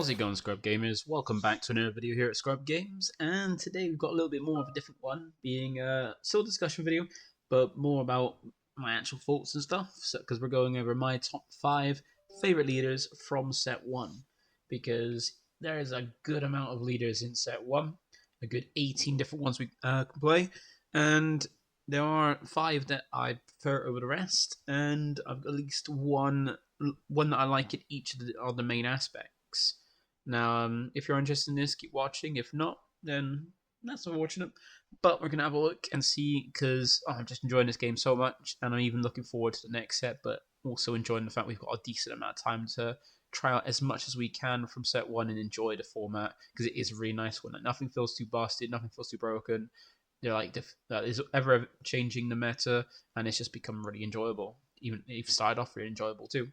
How's it going, Scrub Gamers? Welcome back to another video here at Scrub Games, and today we've got a little bit more of a different one, being a still a discussion video, but more about my actual thoughts and stuff, because we're going over my top 5 favourite leaders from set 1, because there is a good amount of leaders in set 1, a good 18 different ones we can play, and there are 5 that I prefer over the rest, and I've got at least one that I like in each of the main aspects. Now, if you're interested in this, keep watching. If not, then that's unfortunate. But we're going to have a look and see, because I'm just enjoying this game so much, and I'm even looking forward to the next set, but also enjoying the fact we've got a decent amount of time to try out as much as we can from set 1 and enjoy the format, because it is really nice when nothing feels too busted, nothing feels too broken. They're like is ever changing the meta, and it's just become really enjoyable. Even if it started off really enjoyable too.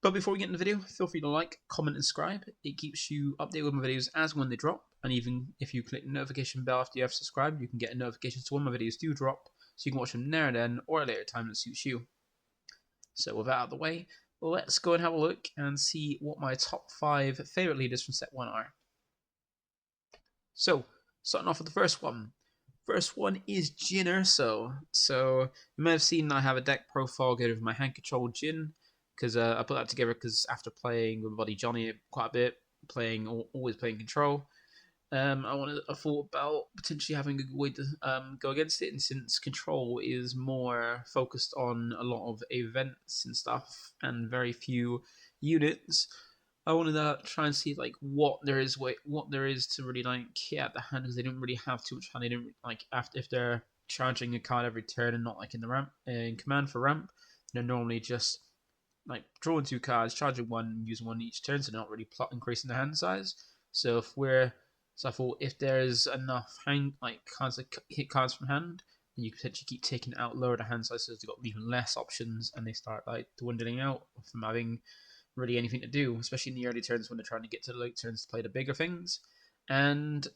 But before we get into the video, feel free to like, comment, and subscribe. It keeps you updated with my videos as when they drop. And even if you click the notification bell after you have subscribed, you can get a notification to when my videos do drop, so you can watch them there and then, or at a later time that suits you. So with that out of the way, let's go and have a look and see what my top 5 favourite leaders from set 1 are. So, starting off with the first one. First one is Jin Urso. So, you may have seen I have a deck profile good with my hand control Jin, because I put that together because after playing with my buddy Johnny quite a bit, always playing control, I thought about potentially having a good way to go against it, and since control is more focused on a lot of events and stuff and very few units, I wanted to try and see like what there is to really like hit at the hand, because they don't really have too much hand. They don't like after if they're charging a card every turn and not like in the ramp in command for ramp, they're normally just like drawing 2 cards, charging 1, and using 1 each turn, so not really plot increasing the hand size. So I thought if there's enough cards that hit cards from hand, then you could potentially keep taking it out, lower the hand size, so they've got even less options, and they start like dwindling out from having really anything to do, especially in the early turns when they're trying to get to the late turns to play the bigger things. And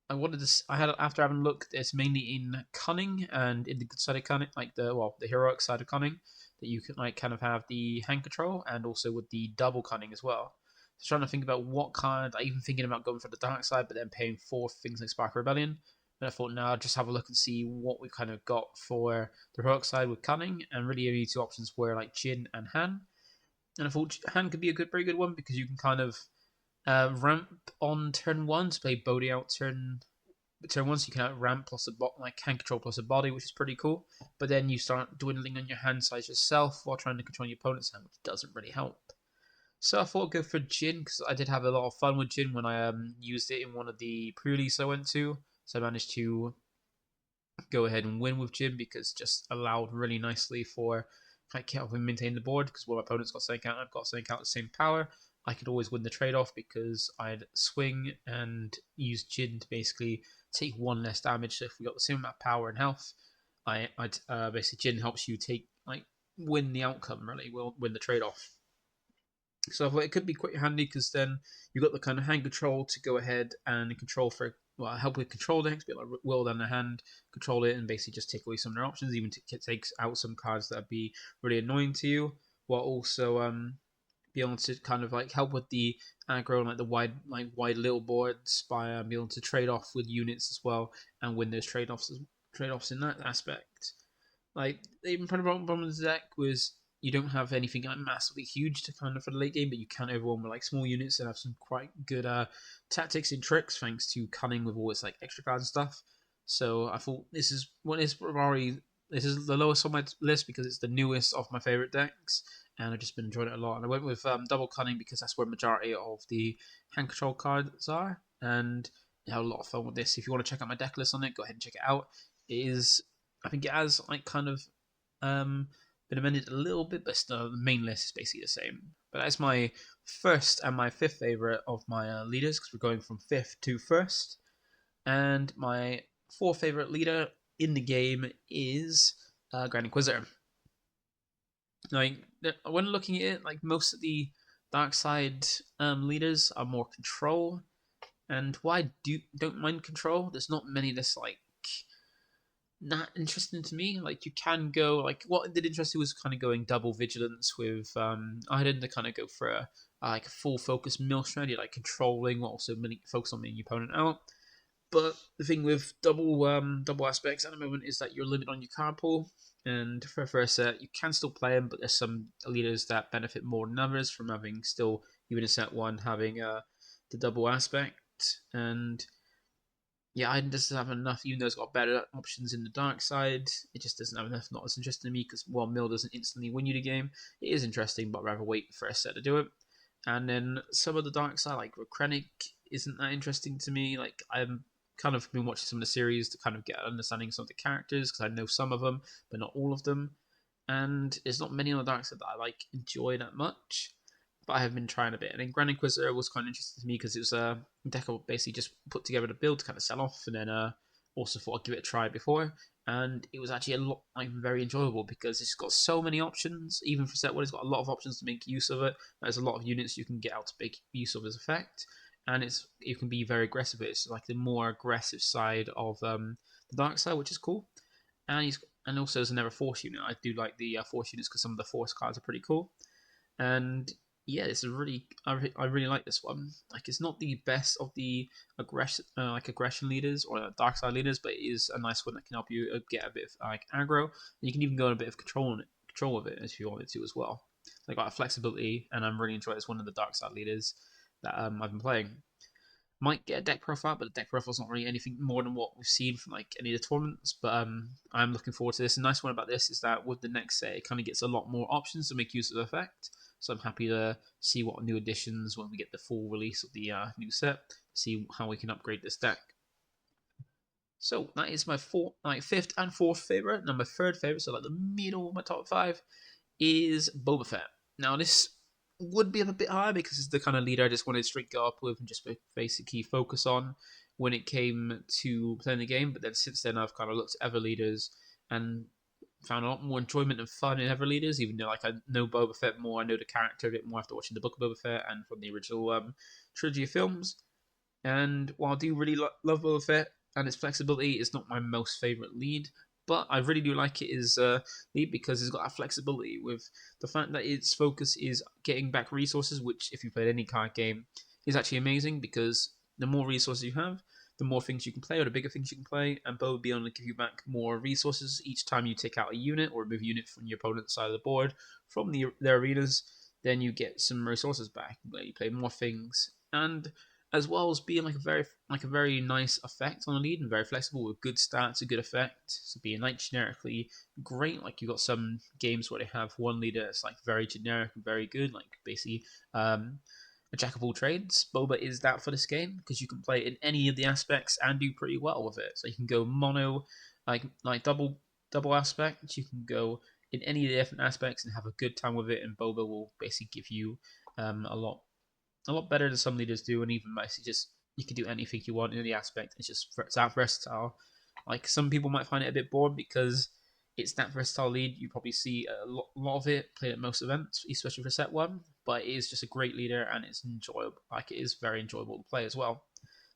after having looked, it's mainly in cunning and in the good side of cunning, like the heroic side of cunning, that you can like kind of have the hand control, and also with the double cunning as well. So trying to think about what card, I even thinking about going for the dark side, but then paying for things like Spark Rebellion. And I thought, now just have a look and see what we kind of got for the heroic side with cunning, and really only 2 options were like Jin and Han. And I thought Han could be a very good one, because you can kind of ramp on turn 1 to play Bodhi out turn 1, so you can have ramp plus hand control plus a body, which is pretty cool. But then you start dwindling on your hand size yourself while trying to control your opponent's hand, which doesn't really help. So I thought I'd go for Jin, because I did have a lot of fun with Jin when I used it in one of the pre-release I went to. So I managed to go ahead and win with Jin, because just allowed really nicely for helping maintain the board, because when my opponent's got something out and I've got something out the same power, I could always win the trade-off, because I'd swing and use Jin to basically take 1 less damage. So if we got the same amount of power and health, I'd basically Jin helps you win the outcome, really, win the trade-off. So I thought it could be quite handy, because then you've got the kind of hand control to go ahead and control for, help with control decks, be like will down the hand, control it, and basically just take away some of their options, even takes out some cards that'd be really annoying to you, while also be able to kind of like help with the aggro and like the wide little boards by being able to trade off with units as well, and win those trade-offs in that aspect. Like the problem with the deck was you don't have anything like massively huge to kind of for the late game, but you can overwhelm with like small units and have some quite good tactics and tricks thanks to cunning with all its like extra cards and stuff. So I thought this is the lowest on my list, because it's the newest of my favorite decks, and I've just been enjoying it a lot. And I went with double cunning, because that's where the majority of the hand control cards are, and I had a lot of fun with this. If you want to check out my deck list on it, go ahead and check it out. I think it has like kind of been amended a little bit, but still the main list is basically the same. But that's my first and my 5th favorite of my leaders, because we're going from 5th to 1st. And my 4th favorite leader in the game is Grand Inquisitor. Like when looking at it, like most of the dark side leaders are more control, and why don't mind control. There's not many that's like not interesting to me. Like you can go like what did interest me was kind of going double vigilance with I had to kind of go for like a full focus mill strategy, like controlling while also focus on making your opponent out. But the thing with double aspects at the moment is that you're limited on your card pool, and for a first set you can still play them, but there's some leaders that benefit more than others from having still, even in set one, having the double aspect. And yeah, I doesn't have enough, even though it's got better options in the dark side. It just doesn't have enough, not as interesting to me, because while Mill doesn't instantly win you the game, it is interesting, but I'd rather wait for a set to do it. And then some of the dark side, like Krennic, isn't that interesting to me. Like, I'm kind of been watching some of the series to kind of get understanding some of the characters, because I know some of them, but not all of them. And there's not many on the dark side that I like enjoy that much, but I have been trying a bit. And then Grand Inquisitor was kind of interesting to me because it was a deck I basically just put together to build to kind of sell off, and then also thought I'd give it a try before. And it was actually a lot, like, very enjoyable because it's got so many options. Even for set one, it's got a lot of options to make use of it. There's a lot of units you can get out to make use of as effect, and it can be very aggressive. It's like the more aggressive side of the dark side, which is cool. And also as another force unit, I do like the force units because some of the force cards are pretty cool. And yeah, this is really I really like this one. Like, it's not the best of the aggression leaders or dark side leaders, but it is a nice one that can help you get a bit of like aggro. And you can even go on a bit of control of it if you wanted to as well. So I got a flexibility, and I'm really enjoying this one of the dark side leaders that I've been playing. Might get a deck profile, but the deck profile is not really anything more than what we've seen from like any of the tournaments. But I'm looking forward to this. The nice one about this is that with the next set, it kind of gets a lot more options to make use of the effect. So I'm happy to see what new additions when we get the full release of the new set. See how we can upgrade this deck. So that is my fifth and fourth favorite. Now my third favorite, so like the middle of my top five, is Boba Fett. Now this would be a bit higher because it's the kind of leader I just wanted to straight go up with and just basically focus on when it came to playing the game. But then since then, I've kind of looked at other leaders and found a lot more enjoyment and fun in other leaders. Even though like I know Boba Fett more, I know the character a bit more after watching the book of Boba Fett and from the original trilogy of films. And while I do really love Boba Fett and its flexibility, it's not my most favorite lead. But I really do like it as a lead because it's got that flexibility with the fact that its focus is getting back resources, which, if you played any card game, is actually amazing because the more resources you have, the more things you can play or the bigger things you can play, and Bo will be able to give you back more resources each time you take out a unit or remove a unit from your opponent's side of the board from their arenas. Then you get some resources back. You play more things, and as well as being like a very nice effect on a lead and very flexible with good stats, a good effect. So being like generically great. Like you got some games where they have one leader that's like very generic and very good, like basically a jack of all trades. Boba is that for this game because you can play in any of the aspects and do pretty well with it. So you can go mono, like double aspect. You can go in any of the different aspects and have a good time with it. And Boba will basically give you a lot better than some leaders do, and even basically just you can do anything you want in the aspect. It's that versatile. Like some people might find it a bit boring because it's that versatile lead. You probably see lot of it played at most events, especially for set one. But it is just a great leader, and it's enjoyable. Like it is very enjoyable to play as well.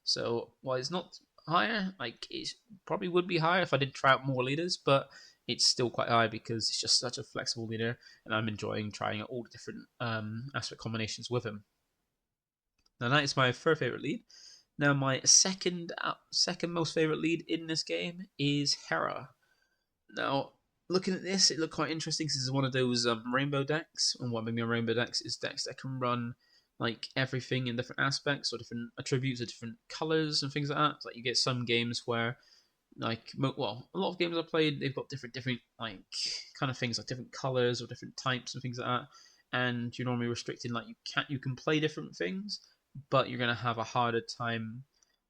So while it's not higher, like it probably would be higher if I did try out more leaders, but it's still quite high because it's just such a flexible leader, and I'm enjoying trying out all the different aspect combinations with him. Now that is my third favorite lead. Now my second most favorite lead in this game is Hera. Now looking at this, it looked quite interesting. This is one of those rainbow decks, and what made me a rainbow decks is decks that can run like everything in different aspects or different attributes or different colors and things like that. Like you get some games where like well, a lot of games I played, they've got different like kind of things like different colors or different types and things like that. And you're normally restricted, like you can play different things, but you're gonna have a harder time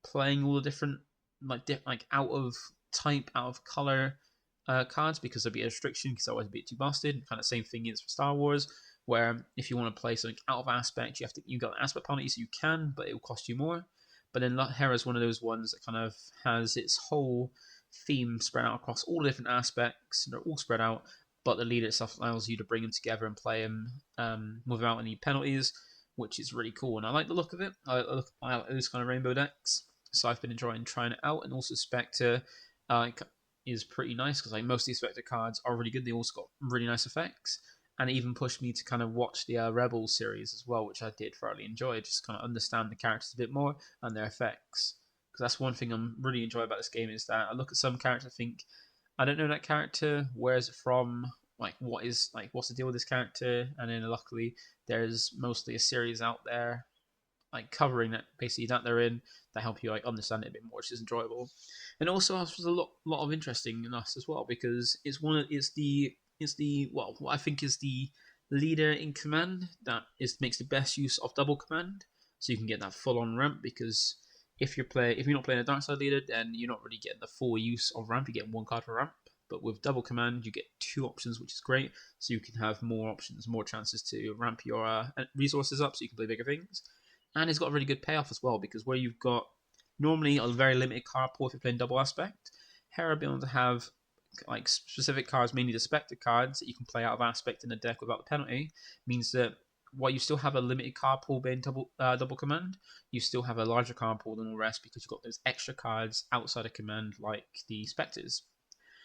playing all the different like out of type, out of color cards because there'll be a restriction because otherwise it'd be too busted. Kind of same thing is for Star Wars, where if you want to play something out of aspect, you got aspect penalties, so you can, but it will cost you more. But then Hera is one of those ones that kind of has its whole theme spread out across all the different aspects. They're all spread out, but the leader itself allows you to bring them together and play them without any penalties, which is really cool. And I like the look of it. I like those kind of rainbow decks, so I've been enjoying trying it out. And also Spectre is pretty nice because like most of these Spectre cards are really good. They also got really nice effects. and it even pushed me to kind of watch the Rebels series as well, which I did thoroughly enjoy. Just kind of understand the characters a bit more and their effects, because that's one thing I'm really enjoying about this game is that I look at some characters, I think I don't know that character, where is it from, like what's the deal with this character, and then luckily there's mostly a series out there like covering that basically that they're in that help you like understand it a bit more, which is enjoyable. And also has a lot of interesting in us as well because it's the well what I think is the leader in command that is makes the best use of double command, so you can get that full on ramp because if you're not playing a dark side leader, then you're not really getting the full use of ramp. You get one card for ramp, but with double command, you get two options, which is great. So you can have more options, more chances to ramp your resources up, so you can play bigger things. And it's got a really good payoff as well because where you've got normally a very limited card pool if you're playing double aspect, Hera being able to have like specific cards, mainly the Spectre cards that you can play out of aspect in the deck without the penalty, means that while you still have a limited card pool being double command, you still have a larger card pool than the rest because you've got those extra cards outside of command like the Spectres.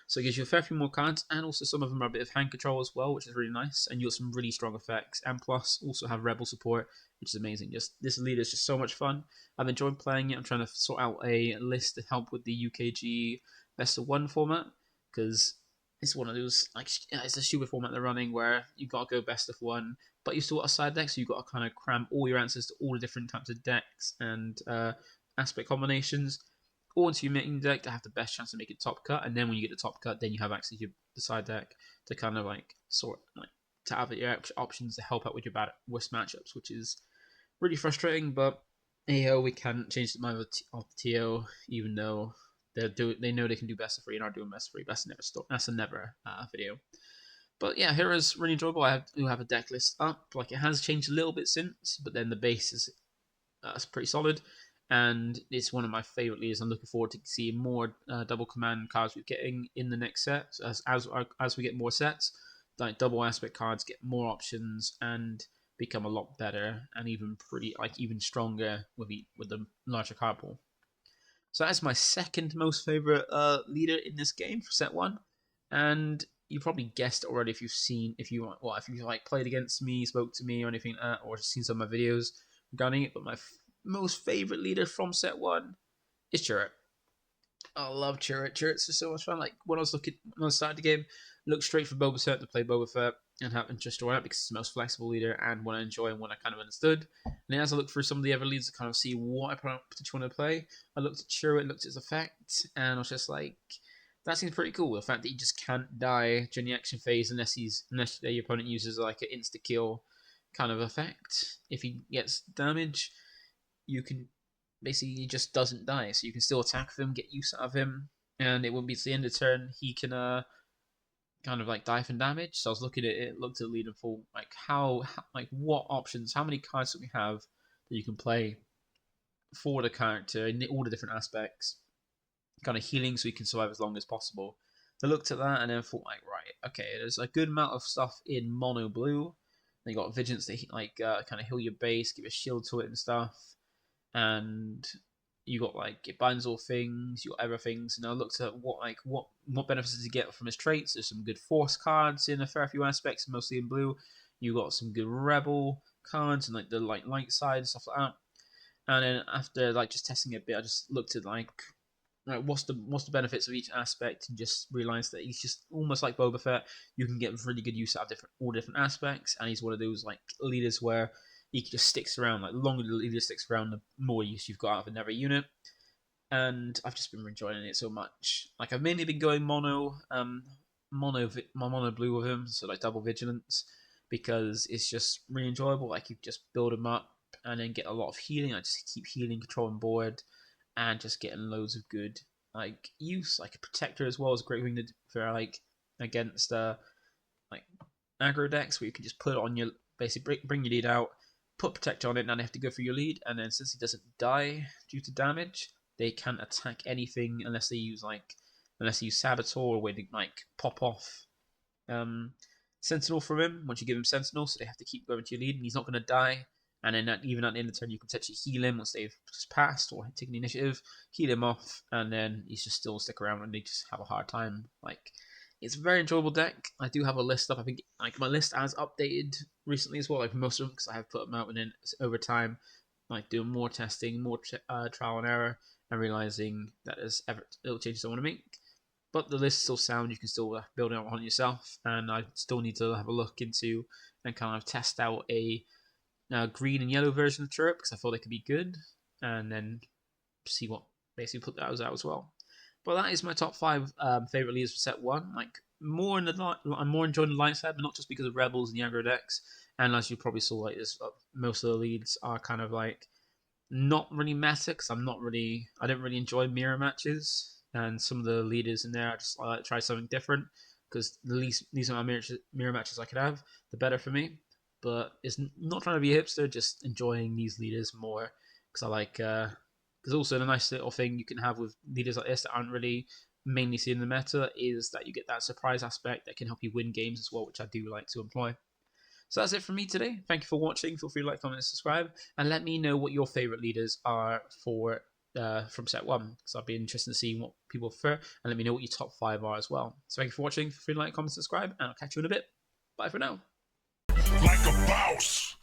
So it gives you a fair few more cards, and also some of them are a bit of hand control as well, which is really nice. And you got some really strong effects, and plus also have rebel support, which is amazing. Just this leader is just so much fun. I've enjoyed playing it. I'm trying to sort out a list to help with the UKG best of one format because it's one of those like it's a stupid format they're running where you got to go best of one, but you still got a side deck, so you got to kind of cram all your answers to all the different types of decks and aspect combinations or into your main deck to have the best chance to make it top cut. And then when you get the top cut, then you have access to the side deck to kind of like sort like to have your options to help out with your worst matchups, which is really frustrating. But AO we can't change the mind of the TO, even though they know they can do best of three and are doing best of three. That's a never video. But yeah, Hero's really enjoyable. I do have a deck list up. Like it has changed a little bit since, but then the base is pretty solid, and it's one of my favorite leaders. I'm looking forward to seeing more double command cards we're getting in the next set. As we get more sets, like double aspect cards get more options and become a lot better and even stronger with the larger card pool. So that's my second most favorite leader in this game for set one, and you probably guessed already if you like played against me, spoke to me, or anything like that, or seen some of my videos regarding it. But my most favorite leader from set one is Chirrut. I love Chirrut. Chirrut's just so much fun. Like when I started the game, looked straight for Boba Fett to play Boba Fett and have interest around it because it's the most flexible leader and one I enjoy and one I kind of understood. And then as I looked through some of the other leads to kind of see what I potentially want to play, I looked at Chirrut, looked at his effect, and I was just like, that seems pretty cool. The fact that he just can't die during the action phase unless your opponent uses like an insta kill kind of effect. If he gets damage, you can basically he just doesn't die, so you can still attack him, get use out of him, and it won't be to the end of the turn he can kind of like die from damage. So I was looking at it, looked at the leader for like like what options, how many cards do we have that you can play for the character in all the different aspects, kind of healing so he can survive as long as possible. So I looked at that and then thought like, right, okay, there's a good amount of stuff in mono blue. Then you got vigilance to kind of heal your base, give a shield to it and stuff, and you got like it binds all things, you got other things. And I looked at what benefits does he get from his traits. There's some good force cards in a fair few aspects, mostly in blue. You got some good rebel cards and like the light side and stuff like that. And then after like just testing it a bit, I just looked at like what's the benefits of each aspect, and just realized that he's just almost like Boba Fett. You can get really good use out of all different aspects, and he's one of those like leaders where he just sticks around. Like the longer the leader sticks around, the more use you've got out of another unit. And I've just been enjoying it so much. Like I've mainly been going mono blue with him, so like double vigilance, because it's just really enjoyable. Like you just build him up and then get a lot of healing. I just keep healing, controlling board, and just getting loads of good like use. Like a protector as well is a great thing for like against like aggro decks where you can just put it on your basically bring your lead out, put protector on it, and then they have to go for your lead. And then since he doesn't die due to damage, they can't attack anything unless they use Saboteur, where they like pop off Sentinel from him once you give him Sentinel, so they have to keep going to your lead, and he's not going to die. And then even at the end of the turn, you can potentially heal him once they've just passed or taken the initiative, heal him off, and then he's just still stick around and they just have a hard time. Like It's a very enjoyable deck. I do have a list up. I think like my list has updated recently as well, like most of them, because I have put them out and then over time, like doing more testing, more trial and error, and realizing that there's little changes I want to make. But the list is still sound. You can still build it on yourself, and I still need to have a look into and kind of test out a green and yellow version of Chirp because I thought they could be good, and then see what basically put those out as well. But that is my top five favorite leaders for set one. Like more in the I'm more enjoying the light side, but not just because of rebels and the aggro decks. And as you probably saw, like this, most of the leads are kind of like not really meta because I don't really enjoy mirror matches, and some of the leaders in there I like to try something different because the least these are my mirror matches I could have, the better for me. But it's not trying to be a hipster, just enjoying these leaders more because I like because also the nice little thing you can have with leaders like this that aren't really mainly seen in the meta is that you get that surprise aspect that can help you win games as well, which I do like to employ. So that's it from me today. Thank you for watching. Feel free to like, comment, and subscribe, and let me know what your favorite leaders are for from set one. So I'd be interested to see what people prefer, and let me know what your top five are as well. So thank you for watching. Feel free to like, comment, subscribe, and I'll catch you in a bit. Bye for now. Like a boss.